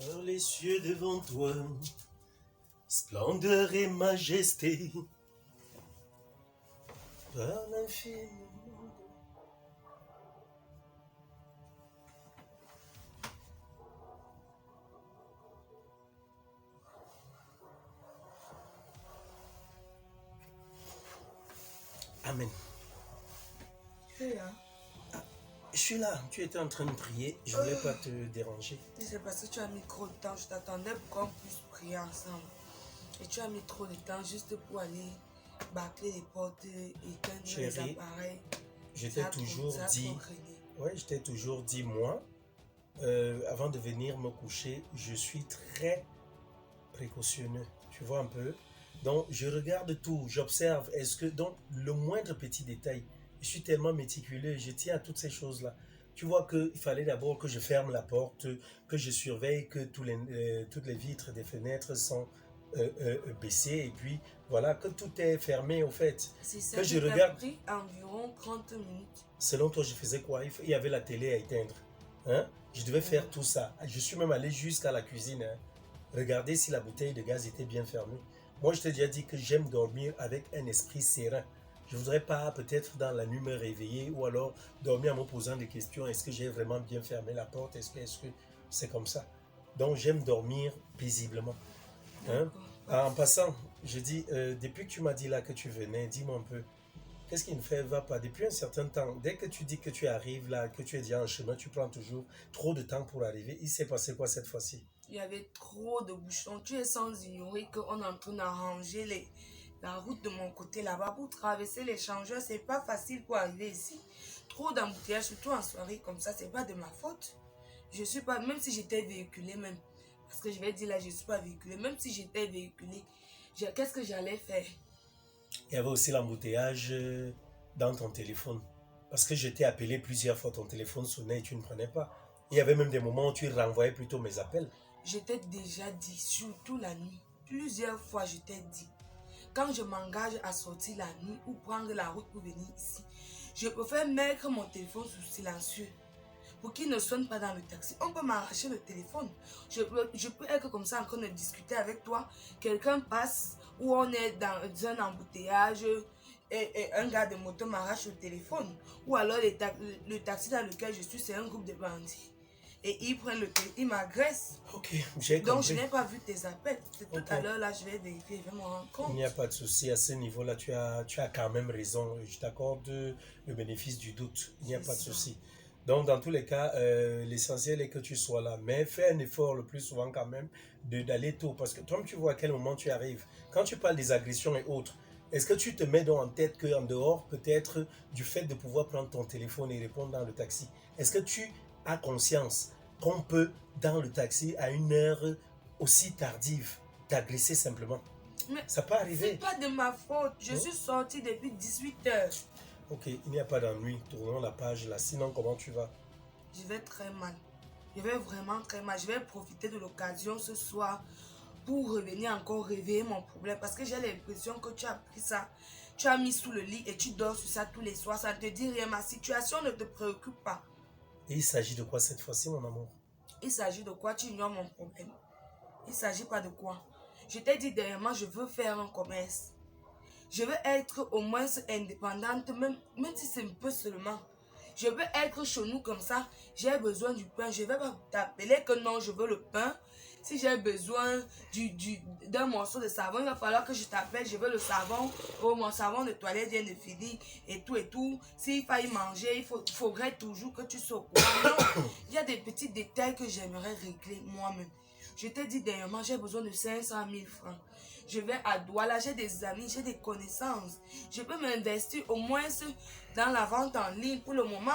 Par les cieux devant toi, splendeur et majesté, par l'infini. Amen. Tu es là? Je suis là, tu étais en train de prier, je voulais pas te déranger. C'est parce que tu as mis trop de temps, je t'attendais pour qu'on puisse prier ensemble. Et tu as mis trop de temps juste pour aller bâcler les portes, éteindre les appareils. Je t'ai toujours dit, moi, avant de venir me coucher, je suis très précautionneux, tu vois un peu. Donc, je regarde tout, j'observe, donc, le moindre petit détail, je suis tellement méticuleux, je tiens à toutes ces choses-là. Tu vois qu'il fallait d'abord que je ferme la porte, que je surveille que toutes les vitres des fenêtres sont baissées, et puis voilà, que tout est fermé au fait. C'est ça que je regarde. Pris environ 30 minutes. Selon toi, je faisais quoi? Il y avait la télé à éteindre. Hein? Je devais faire tout ça. Je suis même allé jusqu'à la cuisine. Hein? Regarder si la bouteille de gaz était bien fermée. Moi, je t'ai déjà dit que j'aime dormir avec un esprit serein. Je ne voudrais pas peut-être dans la nuit me réveiller ou alors dormir en me posant des questions. Est-ce que j'ai vraiment bien fermé la porte? Est-ce que c'est comme ça? Donc, j'aime dormir paisiblement. Hein? En passant, je dis, depuis que tu m'as dit là que tu venais, dis-moi un peu, qu'est-ce qui ne va pas? Depuis un certain temps, dès que tu dis que tu arrives là, que tu es déjà en chemin, tu prends toujours trop de temps pour arriver. Il s'est passé quoi cette fois-ci? Il y avait trop de bouchons. Tu es sans ignorer qu'on est en train d'arranger la route de mon côté là-bas. Pour traverser l'échangeur, c'est pas facile pour arriver ici. Trop d'embouteillages, surtout en soirée comme ça, c'est pas de ma faute. Je suis pas, même si j'étais véhiculée même, parce que je vais dire là, je suis pas véhiculée, même si j'étais véhiculée, qu'est-ce que j'allais faire? Il y avait aussi l'embouteillage dans ton téléphone. Parce que je t'ai appelé plusieurs fois, ton téléphone sonnait et tu ne prenais pas. Il y avait même des moments où tu renvoyais plutôt mes appels. Je t'ai déjà dit, surtout la nuit, plusieurs fois je t'ai dit, quand je m'engage à sortir la nuit ou prendre la route pour venir ici, je préfère mettre mon téléphone sous silencieux pour qu'il ne sonne pas dans le taxi. On peut m'arracher le téléphone. Je peux être comme ça en train de discuter avec toi. Quelqu'un passe ou on est dans un embouteillage et un gars de moto m'arrache le téléphone. Ou alors le taxi dans lequel je suis, c'est un groupe de bandits. Et ils prennent le téléphone, ils m'agressent. Ok, j'ai compris. Donc je n'ai pas vu tes appels. Tout à l'heure, là, je vais vérifier, je vais me rendre compte. Il n'y a pas de souci. À ce niveau-là, tu as quand même raison. Je t'accorde le bénéfice du doute. Il n'y a pas de souci. Donc, dans tous les cas, l'essentiel est que tu sois là. Mais fais un effort le plus souvent quand même d'aller tôt. Parce que toi, tu vois à quel moment tu arrives. Quand tu parles des agressions et autres, est-ce que tu te mets donc en tête qu'en dehors, peut-être, du fait de pouvoir prendre ton téléphone et répondre dans le taxi, est-ce que tu as conscience qu'on peut, dans le taxi, à une heure aussi tardive, t'agresser simplement? Mais ça peut arriver. C'est pas de ma faute. Je suis sortie depuis 18h. Ok, il n'y a pas d'ennui. Tournons la page là. Sinon, comment tu vas? Je vais très mal. Je vais vraiment très mal. Je vais profiter de l'occasion ce soir pour revenir encore réveiller mon problème. Parce que j'ai l'impression que tu as pris ça, tu as mis sous le lit et tu dors sur ça tous les soirs. Ça ne te dit rien. Ma situation ne te préoccupe pas. Et il s'agit de quoi cette fois-ci, mon amour? Il s'agit de quoi? Tu ignores mon problème. Il ne s'agit pas de quoi. Je t'ai dit dernièrement, je veux faire un commerce. Je veux être au moins indépendante, même si c'est un peu seulement. Je veux être chez nous comme ça. J'ai besoin du pain. Je ne vais pas t'appeler que non, je veux le pain. Si j'ai besoin d'un morceau de savon, il va falloir que je t'appelle. Je veux le savon. Oh, mon savon de toilette vient de finir. Et tout et tout. S'il faille manger, il faudrait toujours que tu sois au courant. Non, il y a des petits détails que j'aimerais régler moi-même. Je t'ai dit dernièrement, j'ai besoin de 500 000 francs. Je vais à Douala, j'ai des amis, j'ai des connaissances. Je peux m'investir au moins dans la vente en ligne pour le moment.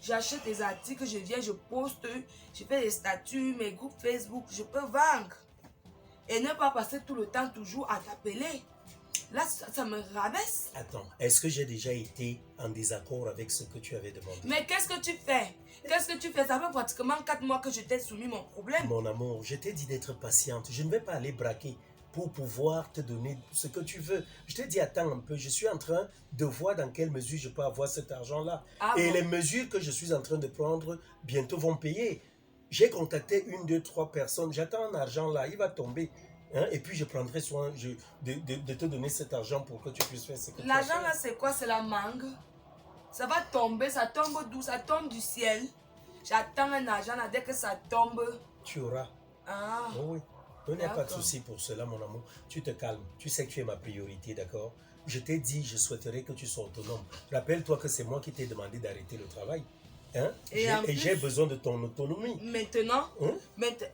J'achète des articles, je viens, je poste, je fais des statuts, mes groupes Facebook, je peux vendre. Et ne pas passer tout le temps toujours à t'appeler. Là, ça me rabaisse. Attends, est-ce que j'ai déjà été en désaccord avec ce que tu avais demandé? Mais qu'est-ce que tu fais? Qu'est-ce que tu fais? Ça fait pratiquement 4 mois que je t'ai soumis mon problème. Mon amour, je t'ai dit d'être patiente. Je ne vais pas aller braquer pour pouvoir te donner ce que tu veux. Je t'ai dit, attends un peu, je suis en train de voir dans quelle mesure je peux avoir cet argent-là. Et les mesures que je suis en train de prendre bientôt vont payer. J'ai contacté 1, 2, 3 personnes. J'attends un argent là, il va tomber. Hein, et puis je prendrai soin de te donner cet argent pour que tu puisses faire ce que tu as L'argent fait. là, c'est quoi? C'est la mangue. Ça va tomber, ça tombe d'où? Ça tombe du ciel. J'attends un argent là, dès que ça tombe. Tu auras. Ah, Oh oui. Il n'y a pas de d'accord. souci pour cela, mon amour. Tu te calmes. Tu sais que tu es ma priorité, d'accord? Je t'ai dit, je souhaiterais que tu sois autonome. Rappelle-toi que c'est moi qui t'ai demandé d'arrêter le travail. Hein? Et en Et j'ai plus- besoin de ton autonomie. Maintenant, Hein?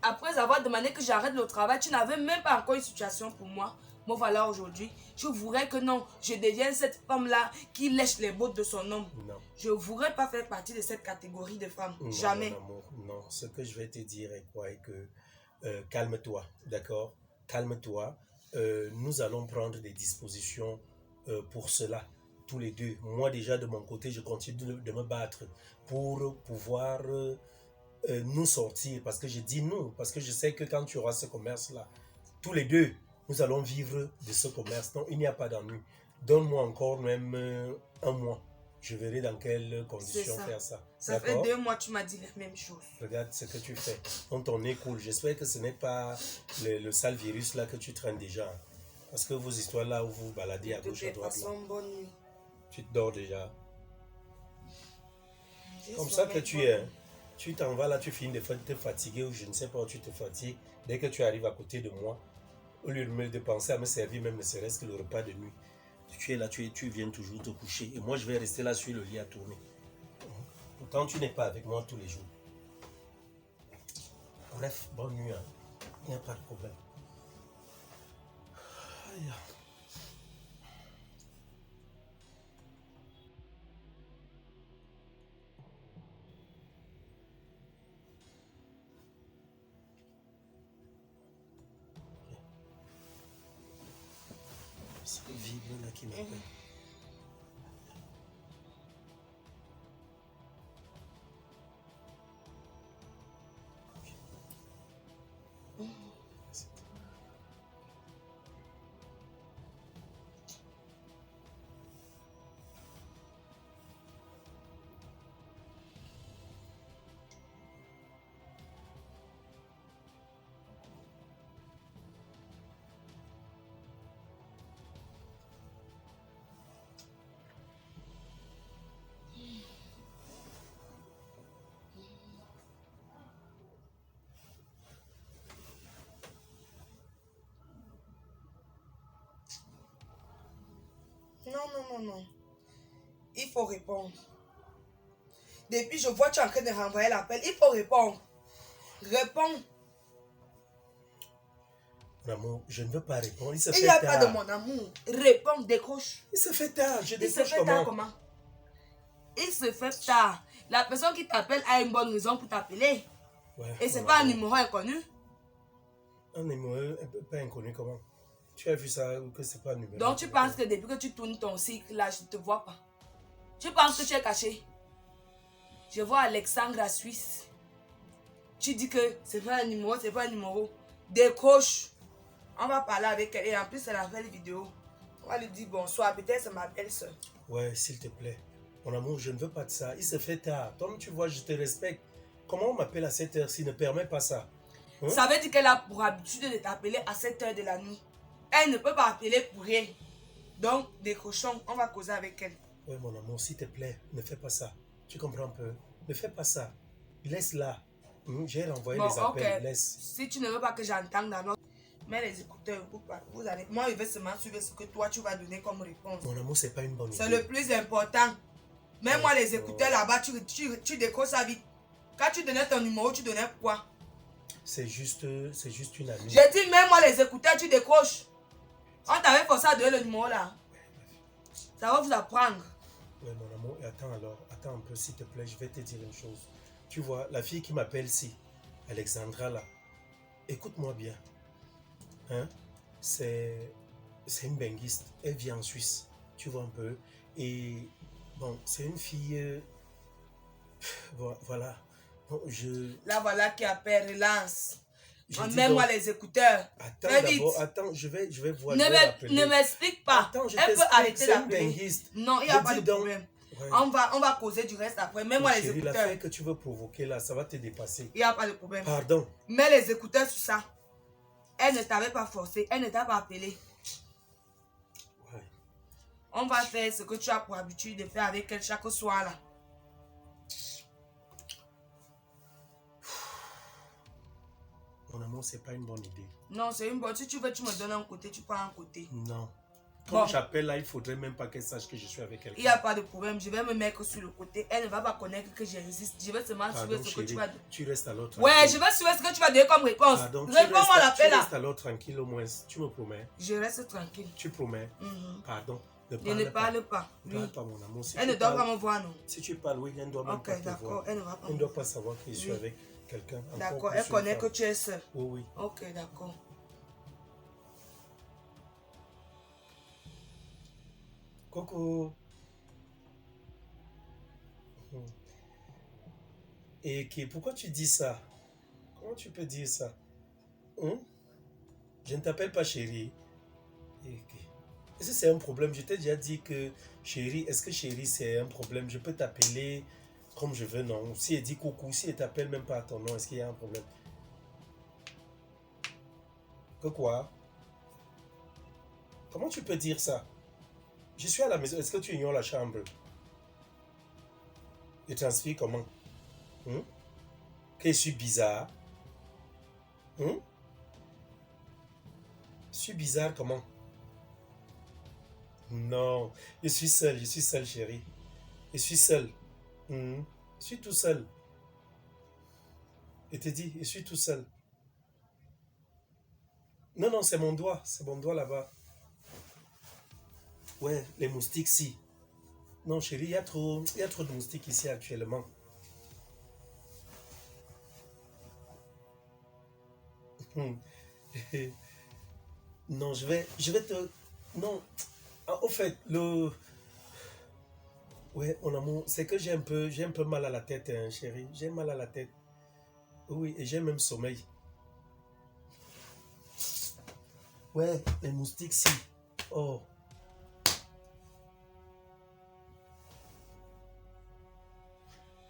après avoir demandé que j'arrête le travail, tu n'avais même pas encore une situation pour moi. Moi, voilà, aujourd'hui, je voudrais que non, je devienne cette femme-là qui lèche les bottes de son homme. Non. Je ne voudrais pas faire partie de cette catégorie de femmes. Non, Jamais. mon amour, non. Ce que je vais te dire est quoi? Est que calme-toi, d'accord? Calme-toi. Nous allons prendre des dispositions pour cela, tous les deux. Moi, déjà, de mon côté, je continue de me battre pour pouvoir nous sortir. Parce que je dis nous, parce que je sais que quand tu auras ce commerce-là, tous les deux, nous allons vivre de ce commerce. Donc, il n'y a pas d'ennui. Donne-moi encore même un mois. Je verrai dans quelles conditions ça. faire ça. Ça fait 2 mois que tu m'as dit la même chose. Regarde ce que tu fais. Donc ton nez coule. J'espère que ce n'est pas le sale virus là que tu traînes déjà. Parce que vos histoires là où vous vous baladez à De gauche à toute droite là, façon, bonne nuit. tu te dors déjà. J'ai Comme ça que sommeil, tu bonne es. nuit. Tu t'en vas là, tu finis de te fatiguer ou je ne sais pas où tu te fatigues. Dès que tu arrives à côté de moi, au lieu de penser à me servir même ne serait-ce que le repas de nuit, tu es là, tu viens toujours te coucher. Et moi je vais rester là sur le lit à tourner. Pourtant tu n'es pas avec moi tous les jours. Bref, bonne nuit. Hein. Il n'y a pas de problème. Aïe. C'est le vibre là qui m'appelle. Non. Il faut répondre. Depuis, je vois que tu es en train de renvoyer l'appel. Il faut répondre. Réponds. Mon amour, je ne veux pas répondre. Il se Il fait n'y a tard. pas de mon amour. Réponds, décroche. Il se fait tard. Je Il se décroche fait tard comment? comment? Il se fait tard. La personne qui t'appelle a une bonne raison pour t'appeler. Ouais, Et c'est mon pas un amour. numéro inconnu. Un numéro pas inconnu comment? Tu as vu ça ou que c'est pas un numéro? Donc tu penses que depuis que tu tournes ton cycle là, je ne te vois pas. Tu penses que tu es caché. Je vois Alexandre à Suisse. Tu dis que c'est pas un numéro, c'est pas un numéro. Décroche. On va parler avec elle. Et en plus, elle a fait les vidéos. On va lui dire bonsoir. Peut-être c'est ma belle-soeur. Ouais, s'il te plaît. Mon amour, je ne veux pas de ça. Il se fait tard. Toi, tu vois, je te respecte. Comment on m'appelle à cette heure-ci ne permet pas ça? Hein? Ça veut dire qu'elle a pour habitude de t'appeler à 7 h de la nuit. Elle ne peut pas appeler pour rien. Donc, décrochons. On va causer avec elle. Ouais, mon amour, s'il te plaît, ne fais pas ça. Tu comprends un peu? Ne fais pas ça. Laisse-la. J'ai renvoyé les appels. Laisse. Si tu ne veux pas que j'entende dans notre... Mets les écouteurs. Vous allez... Moi, je vais seulement suivre ce que toi, tu vas donner comme réponse. Mon amour, c'est pas une bonne idée. C'est le plus important. Mets-moi les écouteurs là-bas. Tu décroches ça vite. Quand tu donnais ton numéro, tu donnais quoi? C'est juste une amie. J'ai dit, mets-moi les écouteurs, tu décroches. On t'avait forcé à donner le numéro là. Ça va vous apprendre. Ouais, mon amour, et attends alors, attends un peu s'il te plaît, je vais te dire une chose. Tu vois, la fille qui m'appelle ici, Alexandra là, écoute-moi bien. Hein? C'est une benguiste, elle vit en Suisse, tu vois un peu. Et bon, c'est une fille, voilà. Bon, Là voilà qui appelle, relance. donc, Mets-moi les écouteurs. attends Fais vite. d'abord, attends, je vais voir. Ne m'explique pas. Attends, je Elle peut t'explique, arrêter c'est une d'appeler. benguiste. Non, il n'y a Je pas dis de donc, problème. Ouais. On va causer du reste après. Mets-moi les Chérie, écouteurs. l'affaire que tu veux provoquer là, ça va te dépasser. Il n'y a pas de problème. Pardon. Mets les écouteurs sur ça. Elle ne t'avait pas forcé. Elle ne t'a pas appelé. Ouais. On va faire ce que tu as pour habitude de faire avec elle chaque soir là. Mon amour, c'est pas une bonne idée. Non, c'est une bonne. Si tu veux, tu me donnes un côté, tu prends un côté. Non. Bon. Quand j'appelle là, il faudrait même pas qu'elle sache que je suis avec Il n'y quelqu'un. a pas de problème. Je vais me mettre sur le côté. Elle ne va pas connaître que j'existe. Je vais seulement suivre Pardon, ce que chérie, tu vas dire. tu restes alors tranquille. Ouais, je vais suivre ce que tu vas donner comme réponse. Pardon, Réponds-moi à l'appel tu là. restes alors tranquille au moins. Tu me promets. Je reste tranquille. Tu promets. Mhm. Pardon. Je ne parle pas. Ne Oui. parle pas, mon amour. Si Elle tu ne doit parles- pas me voir, non. Si tu parles, oui, elle ne doit même Ok, pas te d'accord. voir. Elle ne va pas Elle ne me doit voir. pas savoir que je suis Oui. avec quelqu'un. Encore D'accord, plus elle une connaît femme. que tu es seule. Oui, oui. Ok, d'accord. Coco. Et pourquoi tu dis ça? Comment tu peux dire ça? Hein? Je ne t'appelle pas chérie. Est-ce que c'est un problème? Je t'ai déjà dit que chérie, est-ce que chérie c'est un problème? Je peux t'appeler comme je veux, non? Si elle dit coucou, si elle t'appelle même pas à ton nom, est-ce qu'il y a un problème? Que quoi? Comment tu peux dire ça? Je suis à la maison, est-ce que tu ignores la chambre? Je transpire comment? Hein? Que je suis bizarre? Hein? Je suis bizarre comment? Non, je suis seul, chérie. Je suis seul. Je suis tout seul. Je te dis, je suis tout seul. Non, non, c'est mon doigt là-bas. Ouais, les moustiques, si. Non, chérie, il y a trop de moustiques ici actuellement. Non, je vais te... Non, ah, au fait, Ouais, mon amour, c'est que j'ai un peu mal à la tête, hein, chérie. J'ai mal à la tête. Oui, et j'ai même sommeil. Ouais, les moustiques, si. Oh.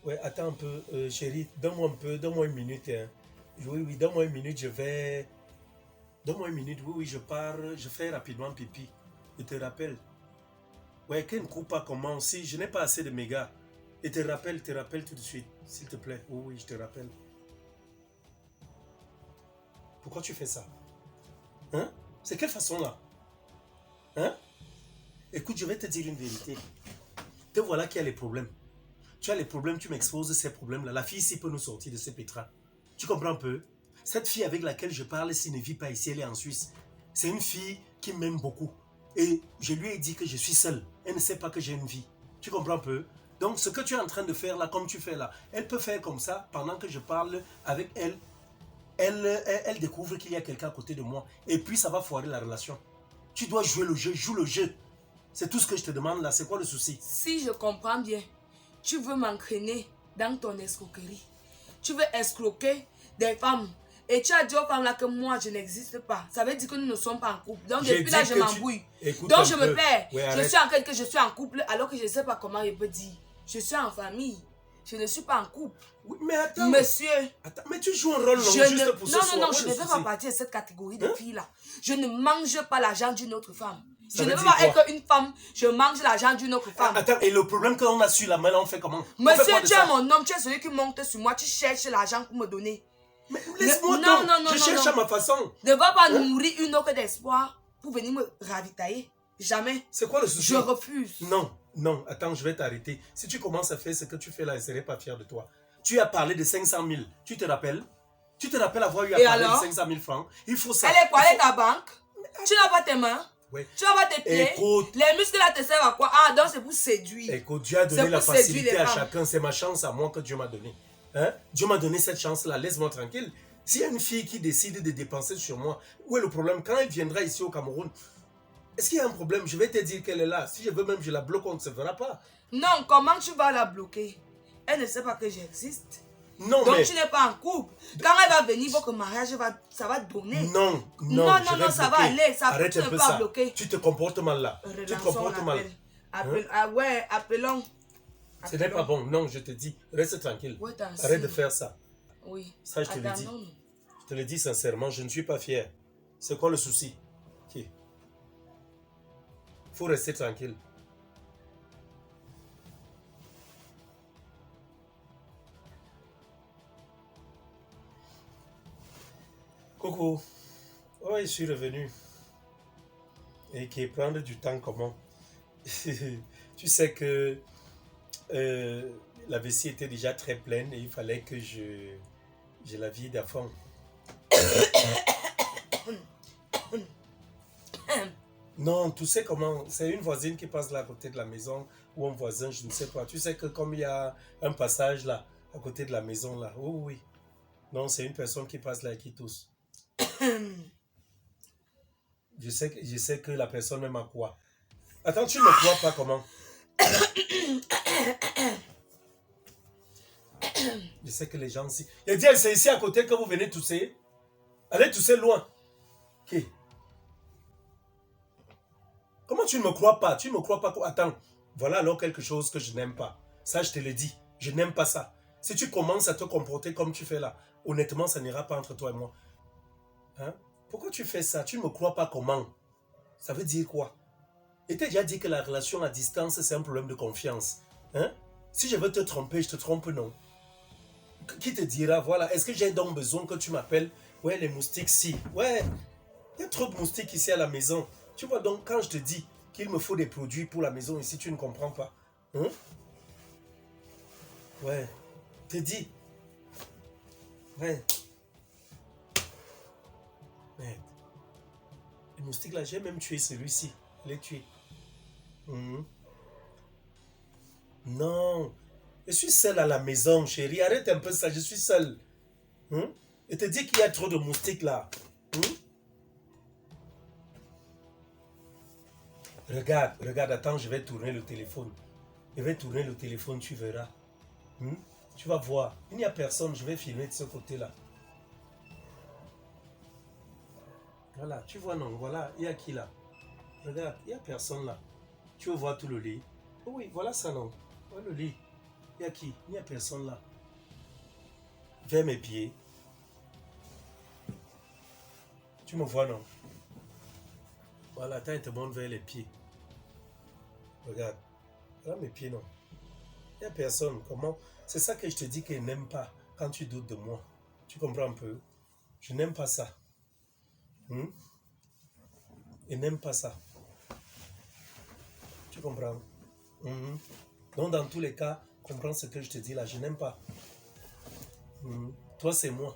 Ouais, attends un peu, chérie, donne-moi une minute, hein. Oui, oui, donne-moi une minute, Donne-moi une minute, oui, oui, je pars, je fais rapidement pipi. Je te rappelle. Ouais, qu'elle ne coupe pas comment, si je n'ai pas assez de mégas. Et te rappelle tout de suite, s'il te plaît. Oui, oui, je te rappelle. Pourquoi tu fais ça? Hein? C'est quelle façon là? Hein? Écoute, je vais te dire une vérité. Te voilà qui a les problèmes. Tu as les problèmes, tu m'exposes ces problèmes-là. La fille ici peut nous sortir de ces pétras. Tu comprends un peu? Cette fille avec laquelle je parle, s'il ne vit pas ici, elle est en Suisse. C'est une fille qui m'aime beaucoup. Et je lui ai dit que je suis seul. Elle ne sait pas que j'ai une vie. Tu comprends un peu? Donc ce que tu es en train de faire là, comme tu fais là, elle peut faire comme ça pendant que je parle avec elle. Elle découvre qu'il y a quelqu'un à côté de moi. Et puis ça va foirer la relation. Tu dois jouer le jeu, joue le jeu. C'est tout ce que je te demande là. C'est quoi le souci? Si je comprends bien, tu veux m'entraîner dans ton escroquerie. Tu veux escroquer des femmes. Et tu as dit aux femmes là que moi je n'existe pas. Ça veut dire que nous ne sommes pas en couple. Donc depuis là je m'embrouille. Donc je me perds. Ouais, je suis en train que je suis en couple alors que je ne sais pas comment je peux dire. Je suis en famille. Je ne suis pas en couple. Oui, mais attends. Monsieur. Attends, mais tu joues un rôle juste pour ce soir. Non, je ne fais pas partie de cette catégorie de filles là. Je ne mange pas l'argent d'une autre femme. Je ne veux pas être une femme, je mange l'argent d'une autre femme. Attends, et le problème qu'on a su là, maintenant on fait comment? Monsieur, tu es mon homme, tu es celui qui monte sur moi, tu cherches l'argent pour me donner. Mais laisse-moi donc, je cherche à ma façon. Ne va pas nourrir une autre d'espoir pour venir me ravitailler. Jamais. C'est quoi le souci? Je refuse. Non, attends, je vais t'arrêter. Si tu commences à faire ce que tu fais là, je ne serai pas fier de toi. Tu as parlé de 500 000, tu te rappelles? Tu te rappelles avoir eu à parler de 500 000 francs? Il faut ça. Elle est quoi? Elle est ta banque? Tu n'as pas tes mains? Ouais. Tu n'as pas tes pieds? Écoute, les muscles là te servent à quoi? Ah, donc c'est pour séduire. écoute, Dieu a donné la facilité à chacun. C'est ma chance à moi que Dieu m'a donnée. Hein? Dieu m'a donné cette chance-là, laisse-moi tranquille. S'il y a une fille qui décide de dépenser sur moi, où est le problème? Quand elle viendra ici au Cameroun, est-ce qu'il y a un problème? Je vais te dire qu'elle est là. Si je veux même, je la bloque, on ne se verra pas. Non, comment tu vas la bloquer? Elle ne sait pas que j'existe. Non, donc mais... tu n'es pas en couple. Quand elle va venir, votre mariage, ça va donner. Non, ça va aller. Arrête tu un peu pas ça. bloquer. Tu te comportes mal là. Tu te comportes mal. Ouais, appelons. Ce n'est pas bon. Non, je te dis, reste tranquille. Ouais, Arrête de faire ça. Oui. Ça, je te le dis. Je te le dis sincèrement, je ne suis pas fier. C'est quoi le souci? Il faut rester tranquille. Coucou. Oui, je suis revenu. Et qui est prendre du temps comment? Tu sais que la vessie était déjà très pleine et il fallait que je la vide à fond. Non, tu sais comment? C'est une voisine qui passe là à côté de la maison ou un voisin, je ne sais pas. Tu sais que comme il y a un passage là, à côté de la maison là. Oh oui. Non, c'est une personne qui passe là et qui tousse. Je sais que la personne même a quoi. Attends, tu ne me crois pas comment? Je sais que les gens ici. Il dit, c'est ici à côté que vous venez tousser. Allez tousser loin. Ok. Comment tu ne me crois pas? Tu ne me crois pas? Attends. Voilà alors quelque chose que je n'aime pas. Ça, je te le dis. Je n'aime pas ça. Si tu commences à te comporter comme tu fais là, honnêtement, ça n'ira pas entre toi et moi. Hein? Pourquoi tu fais ça? Tu ne me crois pas comment? Ça veut dire quoi? Et t'as déjà dit que la relation à distance, c'est un problème de confiance. Hein? Si je veux te tromper, je te trompe, non. Qui te dira, voilà, est-ce que j'ai donc besoin que tu m'appelles? Ouais, les moustiques, si. Ouais, il y a trop de moustiques ici à la maison. Tu vois, donc, quand je te dis qu'il me faut des produits pour la maison ici, tu ne comprends pas. Hein? Ouais, te dis. Ouais. Merde. Les moustiques là, j'ai même tué celui-ci. Je l'ai tué. Non. Je suis seul à la maison, chérie. Arrête un peu ça, je suis seul. Et te dis qu'il y a trop de moustiques là. Regarde, attends, je vais tourner le téléphone. Je vais tourner le téléphone, tu verras. Tu vas voir. Il n'y a personne, je vais filmer de ce côté-là. Voilà, tu vois non, voilà, il y a qui là? Regarde, il n'y a personne là. Tu veux voir tout le lit? Oh oui, voilà ça non. Voilà le lit. Il y a qui? Il n'y a personne là. Vers mes pieds. Tu me vois non? Voilà, ta te monte vers les pieds. Regarde. Voilà mes pieds non. Il n'y a personne. Comment? C'est ça que je te dis qu'elle n'aime pas quand tu doutes de moi. Tu comprends un peu? Je n'aime pas ça. Elle n'aime pas ça. Tu comprends? Donc dans tous les cas, comprends ce que je te dis là. Je n'aime pas. Toi, c'est moi.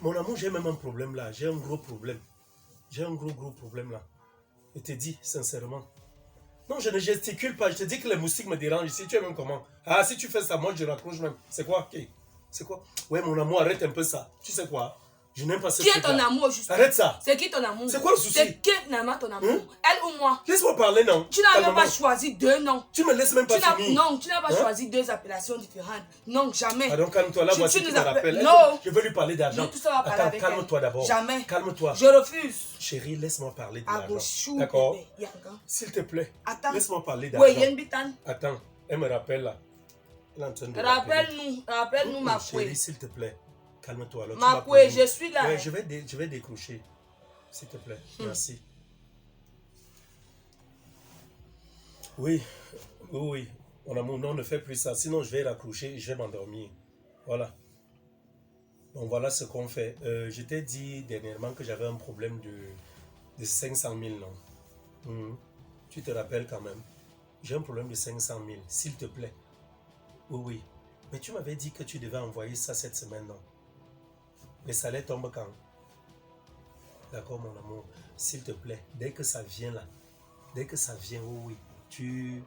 Mon amour, j'ai même un problème là. J'ai un gros problème. J'ai un gros problème là. Je te dis sincèrement. Non, je ne gesticule pas. Je te dis que les moustiques me dérangent ici. Tu es même comment? Ah, si tu fais ça, moi je raccroche même. C'est quoi? Okay. C'est quoi? Ouais, mon amour, arrête un peu ça. Tu sais quoi? Je n'aime pas ce truc. Qui est ton amour, juste? Arrête ça. C'est qui ton amour? C'est quoi le souci? C'est qui finalement ton amour? Elle ou moi? Laisse-moi parler, non? Tu n'as même pas choisi deux noms. Tu me laisses même pas finir. Non, tu n'as pas choisi deux appellations différentes. Non, jamais. Ah donc calme-toi, là, voici tu me rappelles. Non. Je veux lui parler d'argent. Tout ça va parler avec elle. Calme-toi d'abord. Jamais. Calme-toi. Je refuse. Chérie, laisse-moi parler de l'argent. D'accord? S'il te plaît. Attends. Laisse-moi parler d'argent. Oui, attends, elle me rappelle là. Rappelle-nous, ma fouée. Chérie, s'il te plaît. Calme-toi. Ma fouée, je suis là. Ouais, je vais décrocher. S'il te plaît. Merci. Oui. Mon amour, non, ne fais plus ça. Sinon, je vais raccrocher et je vais m'endormir. Voilà. Donc, voilà ce qu'on fait. Je t'ai dit dernièrement que j'avais un problème de 500 000, non? Tu te rappelles quand même. J'ai un problème de 500 000, s'il te plaît. Oui. Mais tu m'avais dit que tu devais envoyer ça cette semaine, non? Les salaires tombent quand? D'accord, mon amour. S'il te plaît, dès que ça vient là, oui, tu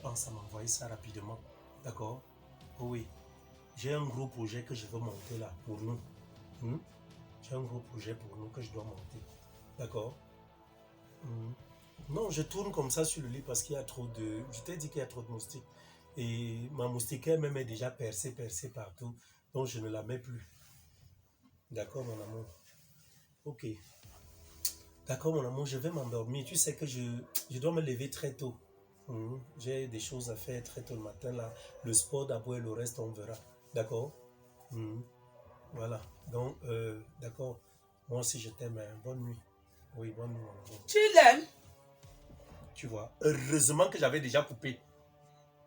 penses à m'envoyer ça rapidement. D'accord? Oui. J'ai un gros projet que je veux monter là, pour nous. J'ai un gros projet pour nous que je dois monter. D'accord? Non, je tourne comme ça sur le lit parce qu'il y a trop de... Je t'ai dit qu'il y a trop de moustiques. Et ma moustiquaire même est déjà percée partout. Donc je ne la mets plus. D'accord, mon amour? Ok. D'accord, mon amour, je vais m'endormir. Tu sais que je dois me lever très tôt. J'ai des choses à faire très tôt le matin, là. Le sport d'abord et le reste, on verra. D'accord. Mhm. Voilà. Donc, d'accord. Moi aussi, je t'aime. Hein. Bonne nuit. Oui, bonne nuit, mon amour. Tu l'aimes? Tu vois, heureusement que j'avais déjà coupé.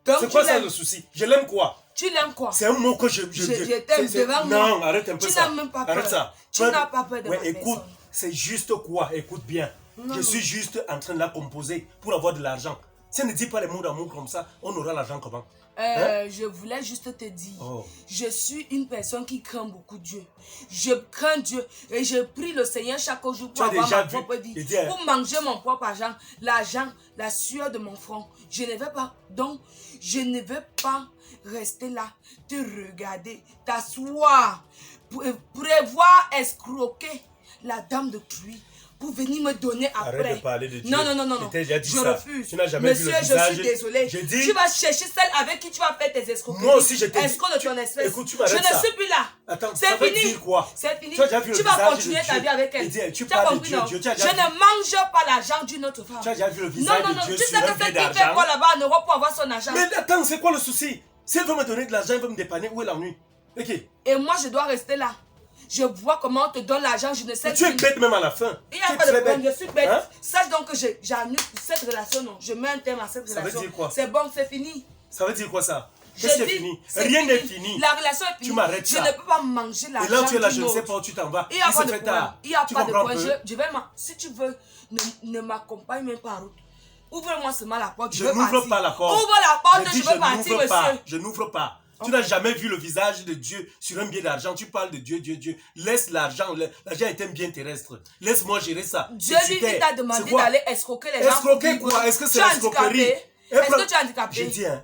Donc C'est quoi tu ça l'aimes? le souci? Je l'aime quoi? Tu l'aimes quoi? C'est un mot que je t'aime devant moi. Non, arrête un peu Tu ça. n'as même pas peur. Arrête ça. Tu n'as pas peur de ouais, ma écoute, personne. c'est juste quoi? Écoute bien. Non, je suis juste en train de la composer pour avoir de l'argent. Si on ne dit pas les mots d'amour comme ça, on aura l'argent comment? Je voulais juste te dire, je suis une personne qui craint beaucoup Dieu. Je crains Dieu et je prie le Seigneur chaque jour pour avoir ma propre vie, pour manger mon propre argent, l'argent, la sueur de mon front. Je ne veux pas, donc, je ne veux pas rester là, te regarder, t'asseoir, prévoir escroquer la dame de pluie. Pour venir me donner après. Arrête de parler de Dieu. Non. Je refuse. Tu n'as jamais Monsieur, vu le visage. je suis désolée. Tu vas chercher celle avec qui tu vas faire tes escroqueries. Moi aussi, je t'ai dit. Escroc de ton espèce. Écoute, tu m'arrêtes ça. Je ne suis plus là. Attends, c'est fini. Dire quoi? C'est fini. Tu as déjà vu tu vas continuer ta vie avec elle. Tu parles de Dieu. Je ne mange pas l'argent d'une autre femme. Tu as déjà vu le visage de Dieu sur un billet d'argent? Tu sais que c'est qui fait quoi là-bas en Europe pour avoir son argent? Mais attends, c'est quoi le souci? Si elle veut me donner de l'argent, elle veut me dépanner, où est la nuit? Ok. Et moi, je dois rester là. Je vois comment on te donne l'argent, je ne sais pas. Tu es bête même à la fin. Il n'y a pas de problème, je suis bête. Sache donc que j'annule cette relation, non. Je mets un terme à cette relation. Ça veut dire quoi? C'est bon, c'est fini. Ça veut dire quoi ça? Qu'est-ce qui est fini? Rien n'est fini. La relation est finie. Tu m'arrêtes ça. Je ne peux pas manger l'argent. Et là, tu es là, je ne sais pas où tu t'en vas. Il n'y a pas de problème. Il n'y a pas de problème. Je vais si tu veux, ne m'accompagne même pas en route. Ouvre-moi seulement la porte. Je n'ouvre pas la porte. Ouvre la porte, je veux partir, monsieur. Je n'ouvre pas. Tu n'as jamais vu le visage de Dieu sur un billet d'argent. Tu parles de Dieu, Dieu. Laisse l'argent. L'argent est un bien terrestre. Laisse-moi gérer ça. Dieu lui t'a demandé d'aller escroquer les gens. Escroquer quoi? Est-ce que c'est l'escroquerie? Est-ce que tu es handicapé? Je dis, hein,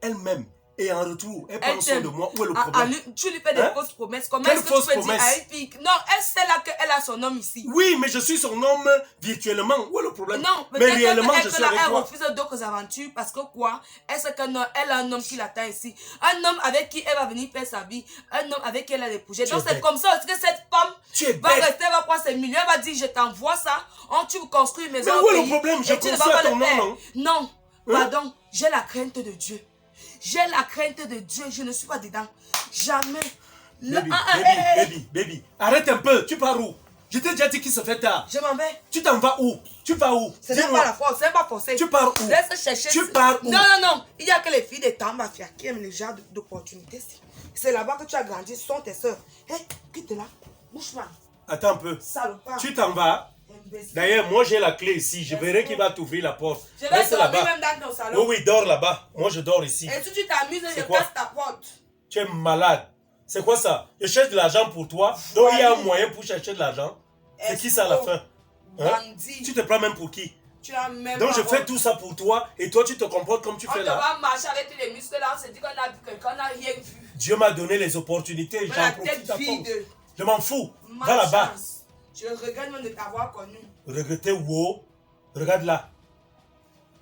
elle-même. Et en retour, elle prend soin de moi. Où est le problème? Tu lui fais des fausses promesses. Comment est-ce que tu peux dire à une fille? Non, elle sait là qu'elle a son homme ici. Oui, mais je suis son homme virtuellement. Où est le problème? Non, mais réellement, je suis avec elle toi. refuse d'autres aventures parce que quoi? Elle sait qu'elle a un homme qui l'attend ici. Un homme avec qui elle va venir faire sa vie. Un homme avec qui elle a des projets. Donc c'est comme ça que cette femme va rester, va prendre ses millions. Elle va dire, je t'envoie ça. Tu construis une maison. Mais où est le problème? Je construis à ton nom, non? Non, pardon. J'ai la crainte de Dieu. J'ai la crainte de Dieu, je ne suis pas dedans. Jamais. Baby, arrête un peu. Tu pars où? Je t'ai déjà dit qu'il se fait tard. Je m'en vais. Tu t'en vas où? Tu vas où? C'est pas la force, c'est pas forcé. Tu pars où? Laisse chercher. Tu pars où? Non. Il n'y a que les filles de Tambafia qui aiment le genre d'opportunités. C'est là-bas que tu as grandi, ce sont tes soeurs. Hé, quitte là. Bouge-moi. Attends un peu. Salopard. Tu t'en vas? D'ailleurs, moi j'ai la clé ici. Je verrai qui va t'ouvrir la porte. Je vais dormir même dans ton salon. Oui, dors là-bas. Moi je dors ici. Et si tu t'amuses, je casse ta porte. Tu es malade. C'est quoi ça? Je cherche de l'argent pour toi. Donc il y a un moyen pour chercher de l'argent. C'est qui ça à la fin? Bandit. Tu te prends même pour qui? Tu as même donc je fais tout ça pour toi et toi tu te comportes comme tu fais là. On va marcher avec tous les muscles là, on se dit qu'on a vu quelqu'un, on n'a rien vu. Dieu m'a donné les opportunités. J'en profite à fond. Je m'en fous. Va là-bas. Je regrette même de t'avoir connu. Regretter wow. Regarde là.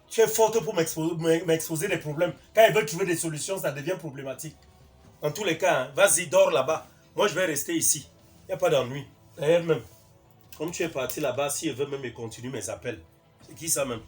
Tu es forte pour m'exposer des problèmes. Quand elle veut trouver des solutions, ça devient problématique. En tous les cas, hein, vas-y, dors là-bas. Moi, je vais rester ici. Il n'y a pas d'ennui. D'ailleurs, même, comme tu es parti là-bas, si elle veut même continuer mes appels, c'est qui ça même?